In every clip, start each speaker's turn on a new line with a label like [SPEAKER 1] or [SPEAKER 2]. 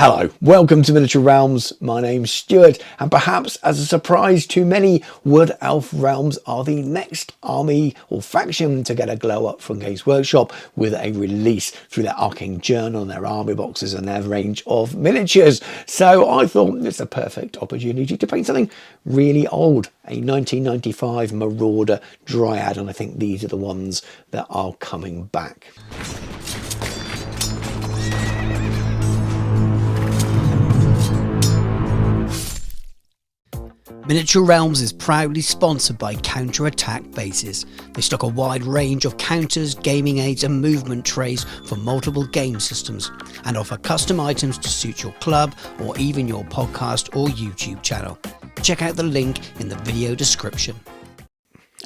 [SPEAKER 1] Hello, welcome to Miniature Realms. My name's Stuart, and perhaps as a surprise to many, Wood Elf Realms are the next army or faction to get a glow up from Games Workshop with a release through their Arcane Journal and their army boxes and their range of miniatures. So I thought it's a perfect opportunity to paint something really old, a 1995 Marauder Dryad, and I think these are the ones that are coming back.
[SPEAKER 2] Miniature Realms is proudly sponsored by Counter-Attack Bases. They stock a wide range of counters, gaming aids and movement trays for multiple game systems and offer custom items to suit your club or even your podcast or YouTube channel. Check out the link in the video description.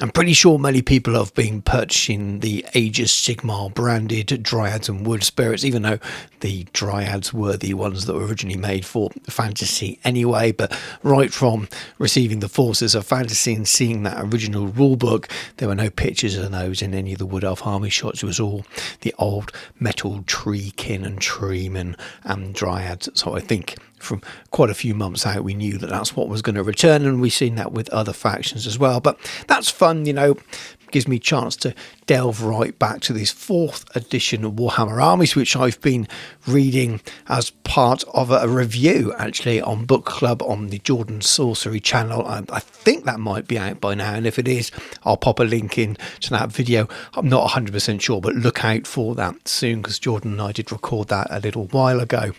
[SPEAKER 1] I'm pretty sure many people have been purchasing the Aegis Sigmar branded Dryads and Wood Spirits, even though the Dryads were the ones that were originally made for fantasy anyway. But right from receiving the Forces of Fantasy and seeing that original rulebook, there were no pictures of those in any of the Wood Elf army shots. It was all the old metal treekin and treemen and Dryads. So I think from quite a few months out, we knew that that's what was going to return, and we've seen that with other factions as well. But that's fun, you know, gives me a chance to delve right back to this 4th edition of Warhammer Armies, which I've been reading as part of a review actually on Book Club on the Jordan Sorcery channel. I think that might be out by now, and if it is, I'll pop a link in to that video. I'm not 100% sure, but look out for that soon, because Jordan and I did record that a little while ago.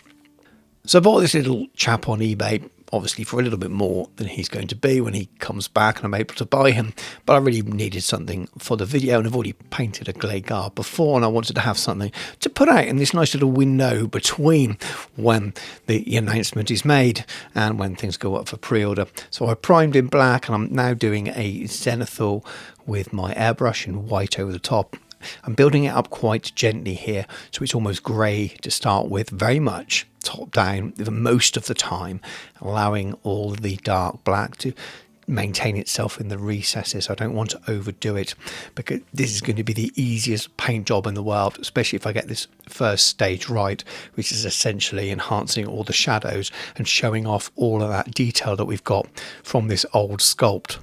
[SPEAKER 1] So I bought this little chap on eBay, obviously for a little bit more than he's going to be when he comes back and I'm able to buy him. But I really needed something for the video, and I've already painted a Glade Guard before, and I wanted to have something to put out in this nice little window between when the announcement is made and when things go up for pre-order. So I primed in black, and I'm now doing a Zenithal with my airbrush in white over the top. I'm building it up quite gently here, so it's almost grey to start with, very much top down most of the time, allowing all the dark black to maintain itself in the recesses. I don't want to overdo it, because this is going to be the easiest paint job in the world, especially if I get this first stage right, which is essentially enhancing all the shadows and showing off all of that detail that we've got from this old sculpt.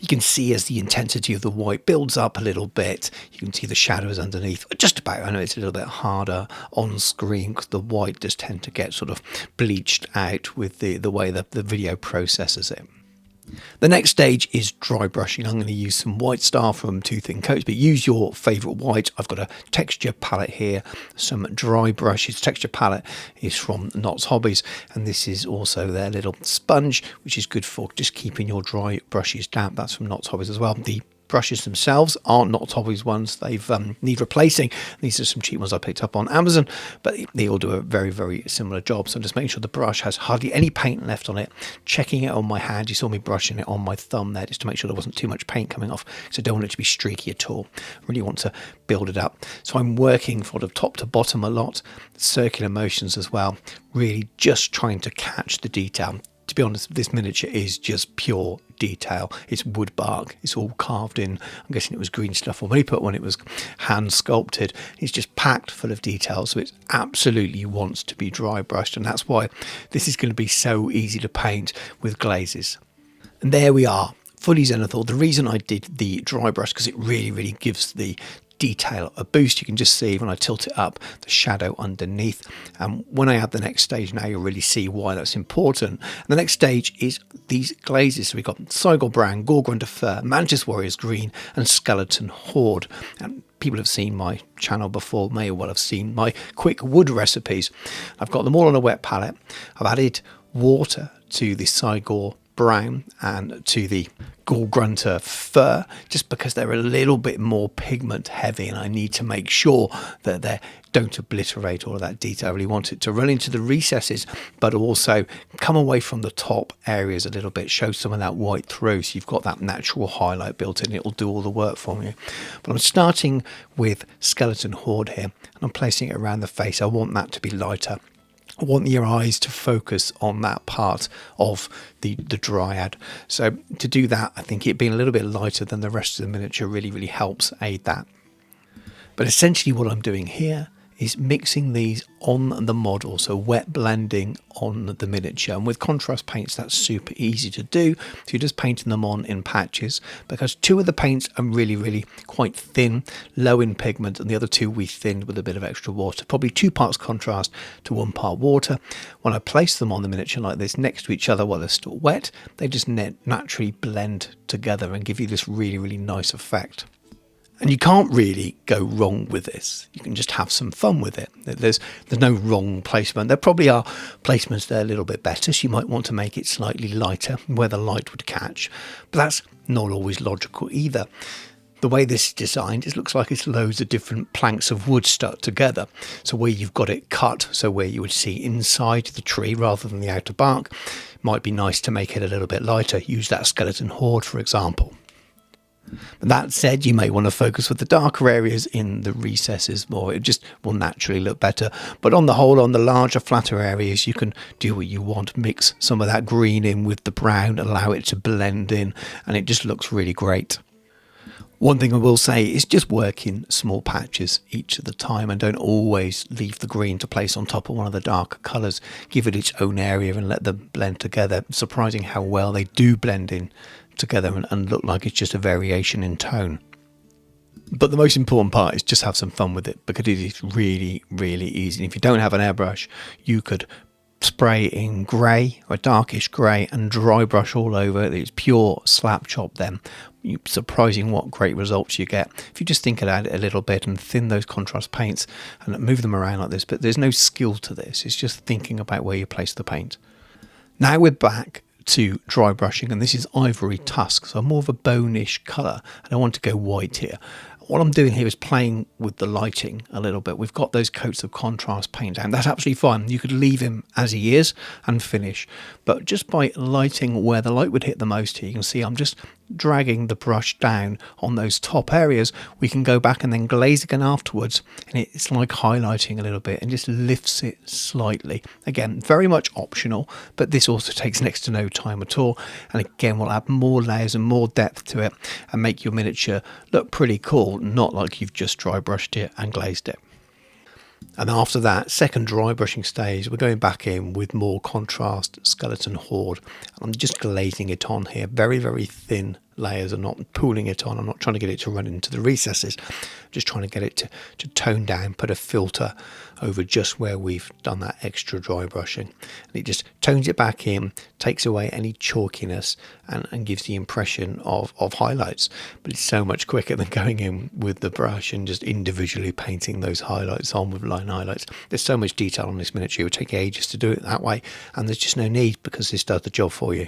[SPEAKER 1] You can see as the intensity of the white builds up a little bit, you can see the shadows underneath. Just about, I know it's a little bit harder on screen because the white does tend to get sort of bleached out with the way that the video processes it. The next stage is dry brushing. I'm going to use some White Star from Two Thin Coats, but use your favourite white. I've got a texture palette here, some dry brushes. Texture palette is from Knott's Hobbies, and this is also their little sponge, which is good for just keeping your dry brushes damp. That's from Knott's Hobbies as well. The brushes themselves aren't Knott's Hobbies ones. They've need replacing. These are some cheap ones I picked up on Amazon, but they all do a very, very similar job. So just making sure the brush has hardly any paint left on it, checking it on my hand. You saw me brushing it on my thumb there just to make sure there wasn't too much paint coming off, so I don't want it to be streaky at all. I really want to build it up. So I'm working sort of top to bottom a lot, circular motions as well, really just trying to catch the detail. To be honest, this miniature is just pure detail. It's wood bark. It's all carved in. I'm guessing it was green stuff already put when it was hand sculpted. It's just packed full of detail, so it absolutely wants to be dry brushed, and that's why this is going to be so easy to paint with glazes. And there we are, fully Zenithal. The reason I did the dry brush, because it really, really gives the detail a boost. You can just see when I tilt it up the shadow underneath, and when I add the next stage, now you'll really see why that's important. And the next stage is these glazes. So we've got Cygor Brown, Gorgrunter Fur, Mantis Warriors Green and Skeleton Horde. And people have seen my channel before may well have seen my quick wood recipes. I've got them all on a wet palette. I've added water to the Cygor Brown and to the Gorgrunter Fur, just because they're a little bit more pigment heavy, and I need to make sure that they don't obliterate all of that detail. I really want it to run into the recesses, but also come away from the top areas a little bit, show some of that white through, so you've got that natural highlight built in. It'll do all the work for you. But I'm starting with Skeleton Horde here, and I'm placing it around the face. I want that to be lighter. I want your eyes to focus on that part of the Dryad. So to do that, I think it being a little bit lighter than the rest of the miniature really, really helps aid that. But essentially what I'm doing here is mixing these on the model, so wet blending on the miniature. And with contrast paints, that's super easy to do. So you're just painting them on in patches, because two of the paints are really quite thin, low in pigment, and the other two we thinned with a bit of extra water, probably 2 parts contrast to 1 part water. When I place them on the miniature like this next to each other while they're still wet, they just naturally blend together and give you this really nice effect. And you can't really go wrong with this. You can just have some fun with it. There's no wrong placement. There probably are placements that are a little bit better, so you might want to make it slightly lighter where the light would catch, but that's not always logical either. The way this is designed, it looks like it's loads of different planks of wood stuck together. So where you've got it cut, so where you would see inside the tree rather than the outer bark, might be nice to make it a little bit lighter. Use that skeleton horde, for example. But that said, you may want to focus with the darker areas in the recesses more. It just will naturally look better. But on the whole, on the larger, flatter areas, you can do what you want. Mix some of that green in with the brown, allow it to blend in, and it just looks really great. One thing I will say is just work in small patches each at a time, and don't always leave the green to place on top of one of the darker colours. Give it its own area and let them blend together. It's surprising how well they do blend in together and look like it's just a variation in tone. But the most important part is just have some fun with it, because it is really easy. And if you don't have an airbrush, you could spray in grey or a darkish grey and dry brush all over it. It's pure slap chop then. Surprising what great results you get if you just think about it a little bit and thin those contrast paints and move them around like this. But there's no skill to this, it's just thinking about where you place the paint. Now we're back to dry brushing, and this is ivory tusk, so more of a bonish colour, and I want to go white here. What I'm doing here is playing with the lighting a little bit. We've got those coats of contrast paint down. That's absolutely fine. You could leave him as he is and finish. But just by lighting where the light would hit the most here, you can see I'm just dragging the brush down on those top areas. We can go back and then glaze again afterwards, and it's like highlighting a little bit and just lifts it slightly. Again, very much optional, but this also takes next to no time at all. And again, we'll add more layers and more depth to it and make your miniature look pretty cool, not like you've just dry brushed it and glazed it. And after that second dry brushing stage, we're going back in with more contrast skeleton horde. I'm just glazing it on here, very thin layers. I'm not pooling it on. I'm not trying to get it to run into the recesses. I'm just trying to get it to tone down, put a filter over just where we've done that extra dry brushing. And it just tones it back in, takes away any chalkiness and gives the impression of highlights. But it's so much quicker than going in with the brush and just individually painting those highlights on with line highlights. There's so much detail on this miniature. It would take ages to do it that way, and there's just no need, because this does the job for you.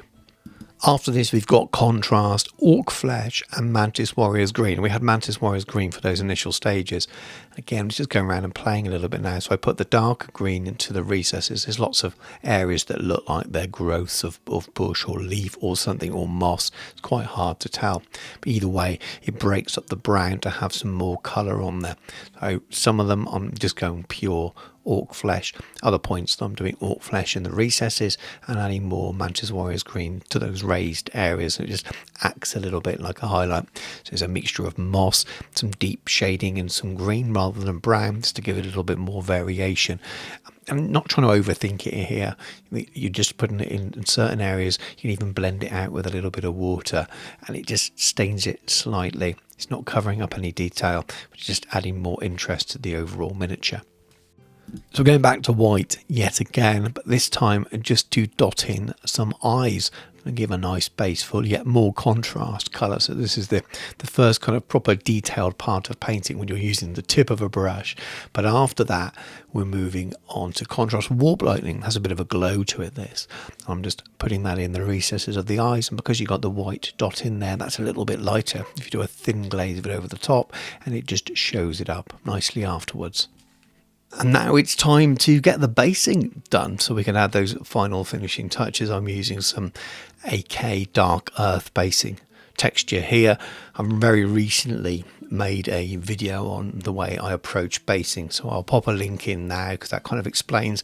[SPEAKER 1] After this, we've got contrast, orc flesh, and mantis warriors green. We had mantis warriors green for those initial stages. Again, just going around and playing a little bit now. So I put the darker green into the recesses. There's lots of areas that look like they're growths of bush or leaf or something, or moss. It's quite hard to tell. But either way, it breaks up the brown to have some more colour on there. So some of them I'm just going pure orc flesh. Other points I'm doing orc flesh in the recesses and adding more mantis warriors green to those raised areas. It just acts a little bit like a highlight. So it's a mixture of moss, some deep shading and some green rather than brown, just to give it a little bit more variation. I'm not trying to overthink it here. You're just putting it in certain areas. You can even blend it out with a little bit of water and it just stains it slightly. It's not covering up any detail, but just adding more interest to the overall miniature. So going back to white yet again, but this time just to dot in some eyes and give a nice base full yet more contrast colour. So this is the first kind of proper detailed part of painting when you're using the tip of a brush. But after that, we're moving on to contrast. Warp lightning has a bit of a glow to it, this. I'm just putting that in the recesses of the eyes, and because you got the white dot in there, that's a little bit lighter. If you do a thin glaze of it over the top, and it just shows it up nicely afterwards. And now it's time to get the basing done, so we can add those final finishing touches. I'm using some AK Dark Earth basing texture here. I've very recently made a video on the way I approach basing, so I'll pop a link in now because that kind of explains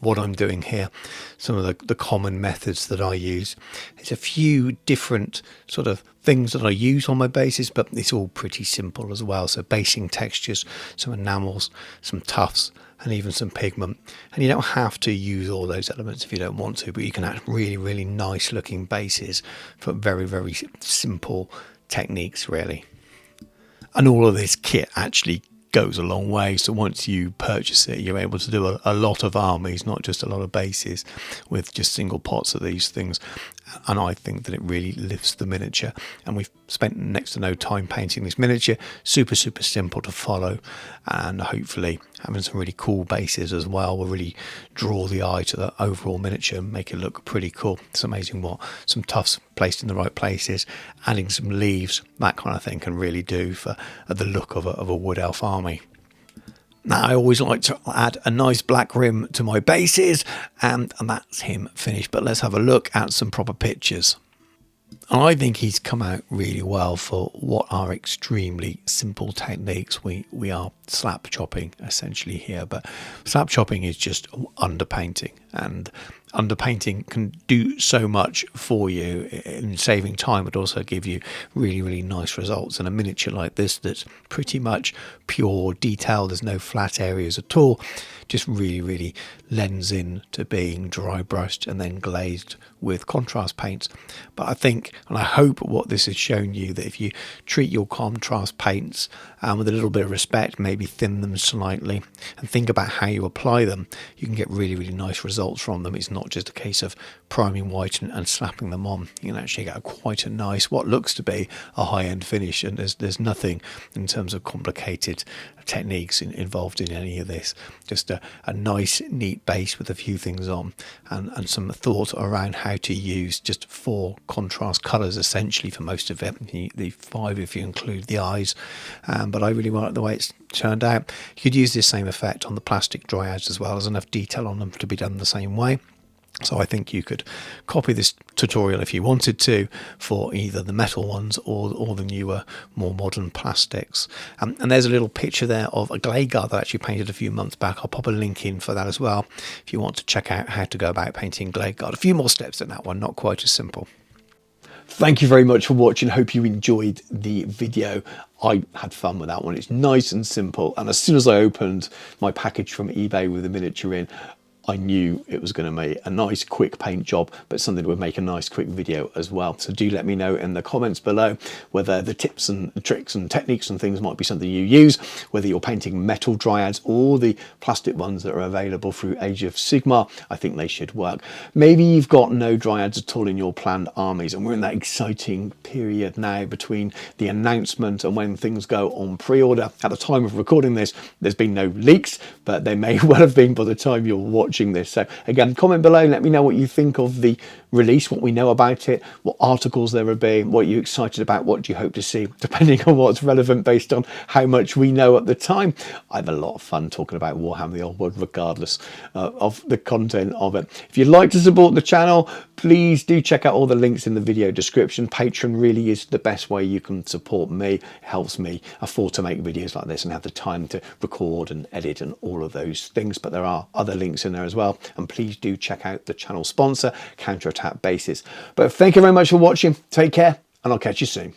[SPEAKER 1] what I'm doing here, some of the common methods that I use. There's a few different sort of things that I use on my bases, but it's all pretty simple as well. So basing textures, some enamels, some tufts, and even some pigment. And you don't have to use all those elements if you don't want to, but you can have really nice looking bases for very simple techniques really. And all of this kit actually goes a long way, so once you purchase it you're able to do a lot of armies, not just a lot of bases, with just single pots of these things. And I think that it really lifts the miniature, and we've spent next to no time painting this miniature. Super simple to follow, and hopefully having some really cool bases as well will really draw the eye to the overall miniature and make it look pretty cool. It's amazing what some tufts placed in the right places, adding some leaves, that kind of thing can really do for the look of a wood elf army. Now, I always like to add a nice black rim to my bases, and that's him finished. But let's have a look at some proper pictures. And I think he's come out really well for what are extremely simple techniques. We are slap chopping essentially here, but slap chopping is just underpainting, and underpainting can do so much for you in saving time, but also give you really nice results. And a miniature like this that's pretty much pure detail, there's no flat areas at all, just really lends in to being dry brushed and then glazed with contrast paints. But I think, and I hope what this has shown you, that if you treat your contrast paints with a little bit of respect, maybe thin them slightly and think about how you apply them, you can get really nice results from them. It's not just a case of priming white and slapping them on. You can actually get quite a nice, what looks to be a high-end finish, and there's nothing in terms of complicated techniques involved in any of this. Just a nice neat base with a few things on, and some thought around how to use just 4 contrast colours essentially for most of it, the 5 if you include the eyes, but I really like the way it's turned out. You could use this same effect on the plastic dryads as well. There's enough detail on them to be done the same way. So I think you could copy this tutorial if you wanted to for either the metal ones or the newer, more modern plastics. And there's a little picture there of a glade guard that I actually painted a few months back. I'll pop a link in for that as well if you want to check out how to go about painting glade guard. A few more steps in that one, not quite as simple. Thank you very much for watching. Hope you enjoyed the video. I had fun with that one. It's nice and simple. And as soon as I opened my package from eBay with the miniature in, I knew it was going to make a nice quick paint job, but something that would make a nice quick video as well. So do let me know in the comments below whether the tips and tricks and techniques and things might be something you use, whether you're painting metal dryads or the plastic ones that are available through Age of Sigmar. I think they should work. Maybe you've got no dryads at all in your planned armies, and we're in that exciting period now between the announcement and when things go on pre-order. At the time of recording this, there's been no leaks, but they may well have been by the time you're watching this. So again, comment below, let me know what you think of the release, what we know about it, what articles there will be, what you're excited about, what do you hope to see, depending on what's relevant based on how much we know at the time. I have a lot of fun talking about Warhammer the Old World regardless of the content of it. If you'd like to support the channel, please do check out all the links in the video description. Patreon really is the best way you can support me. It helps me afford to make videos like this and have the time to record and edit and all of those things, but there are other links in there as well. And please do check out the channel sponsor, Counterattack Bases. But thank you very much for watching. Take care, and I'll catch you soon.